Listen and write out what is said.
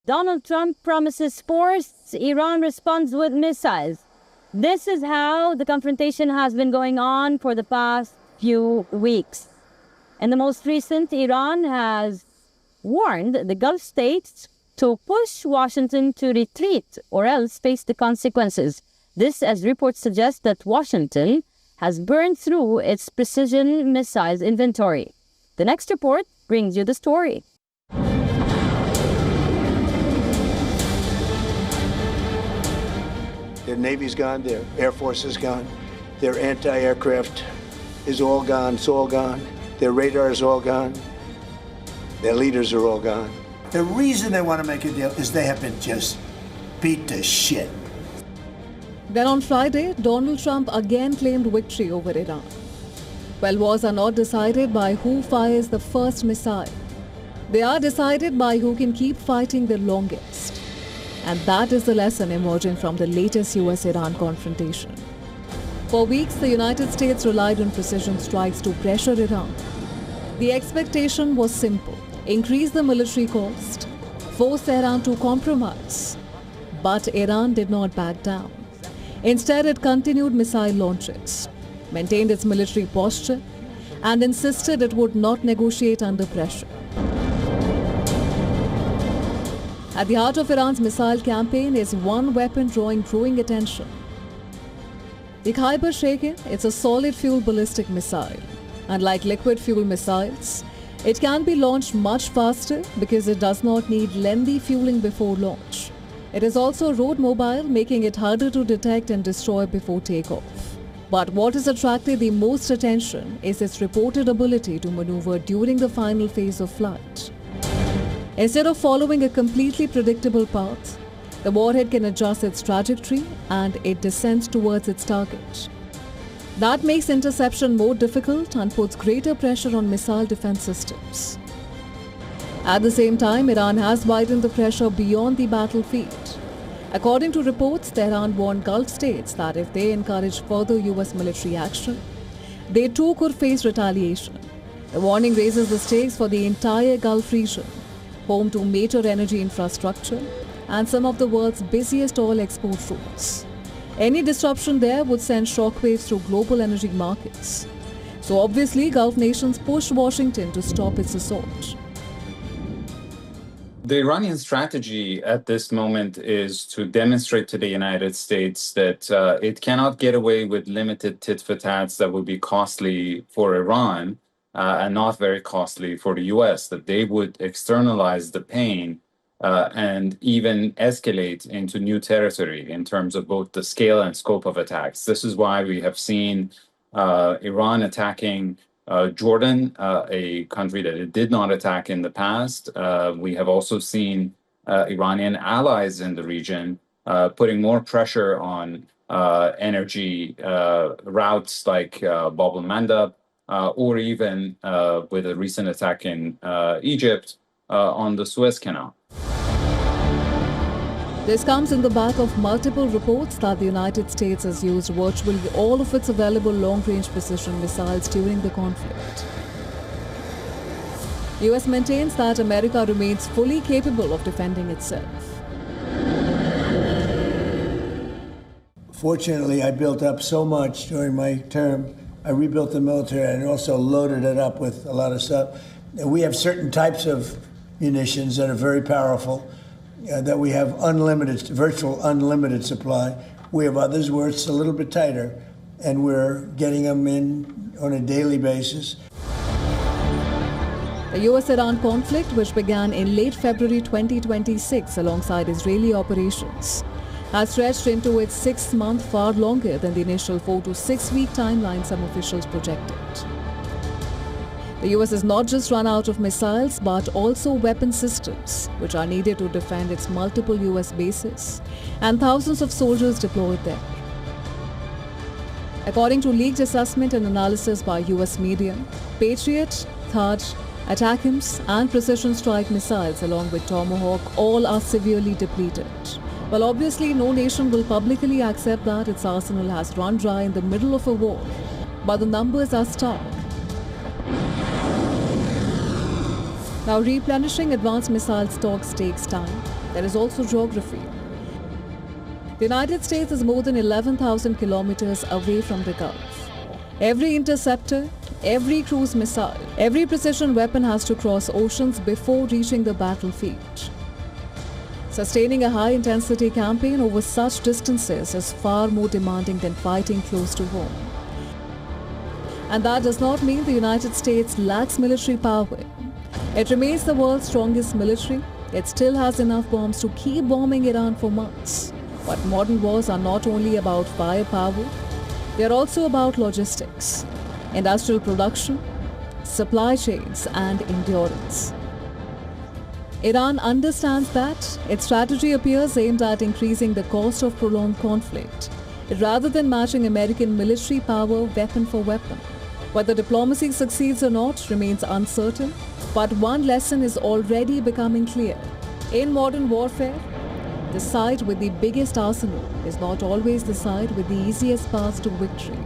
Donald Trump promises force, Iran responds with missiles. This is how the confrontation has been going on for the past few weeks. And the most recent, Iran has warned the Gulf states to push Washington to retreat or else face the consequences. This, as reports suggest, that Washington has burned through its precision missiles inventory. The next report brings you the story. Their Navy's gone, their Air Force is gone, their anti-aircraft is all gone, it's all gone, their radar is all gone, their leaders are all gone. The reason they want to make a deal is they have been just beat to shit. Then on Friday, Donald Trump again claimed victory over Iran. Well, wars are not decided by who fires the first missile. They are decided by who can keep fighting the longest. And that is the lesson emerging from the latest U.S. Iran confrontation. For weeks, the United States relied on precision strikes to pressure Iran. The expectation was simple: increase the military cost, force Iran to compromise. But Iran did not back down. Instead, it continued missile launches, maintained its military posture, and insisted it would not negotiate under pressure. At the heart of Iran's missile campaign is one weapon drawing growing attention. The Kheibar Shekan, it's a solid fuel ballistic missile. Unlike liquid fuel missiles, it can be launched much faster because it does not need lengthy fueling before launch. It is also road mobile, making it harder to detect and destroy before takeoff. But what has attracted the most attention is its reported ability to maneuver during the final phase of flight. Instead of following a completely predictable path, the warhead can adjust its trajectory and it descends towards its target. That makes interception more difficult and puts greater pressure on missile defense systems. At the same time, Iran has widened the pressure beyond the battlefield. According to reports, Tehran warned Gulf states that if they encourage further U.S. military action, they too could face retaliation. The warning raises the stakes for the entire Gulf region, home to major energy infrastructure and some of the world's busiest oil export routes. Any disruption there would send shockwaves through global energy markets. So obviously, Gulf nations push Washington to stop its assault. The Iranian strategy at this moment is to demonstrate to the United States that it cannot get away with limited tit-for-tats that would be costly for Iran and not very costly for the U.S., that they would externalize the pain and even escalate into new territory in terms of both the scale and scope of attacks. This is why we have seen Iran attacking Jordan, a country that it did not attack in the past. We have also seen Iranian allies in the region putting more pressure on energy routes like Bab el-Mandab, or even with a recent attack in Egypt on the Suez Canal. This comes in the back of multiple reports that the United States has used virtually all of its available long-range precision missiles during the conflict. The US maintains that America remains fully capable of defending itself. Fortunately, I built up so much during my term. I rebuilt the military and also loaded it up with a lot of stuff. We have certain types of munitions that are very powerful. That we have unlimited, virtual unlimited supply. We have others where it's a little bit tighter, and we're getting them in on a daily basis. The U.S.-Iran conflict, which began in late February 2026 alongside Israeli operations, has stretched into its sixth month, far longer than the initial 4 to 6 week timeline some officials projected. The U.S. has not just run out of missiles, but also weapon systems, which are needed to defend its multiple U.S. bases and thousands of soldiers deployed there. According to leaked assessment and analysis by U.S. media, Patriot, THAAD, ATACMS and precision strike missiles along with Tomahawk all are severely depleted. Well, obviously, no nation will publicly accept that its arsenal has run dry in the middle of a war, but the numbers are stark. Now, replenishing advanced missile stocks takes time. there is also geography. The United States is more than 11,000 kilometers away from the Gulf. Every interceptor, every cruise missile, every precision weapon has to cross oceans before reaching the battlefield. Sustaining a high-intensity campaign over such distances is far more demanding than fighting close to home. And that does not mean the United States lacks military power. It remains the world's strongest military. It still has enough bombs to keep bombing Iran for months. But modern wars are not only about firepower, they are also about logistics, industrial production, supply chains, and endurance. Iran understands that its strategy appears aimed at increasing the cost of prolonged conflict, rather than matching American military power weapon for weapon. Whether diplomacy succeeds or not remains uncertain, but one lesson is already becoming clear. In modern warfare, the side with the biggest arsenal is not always the side with the easiest path to victory.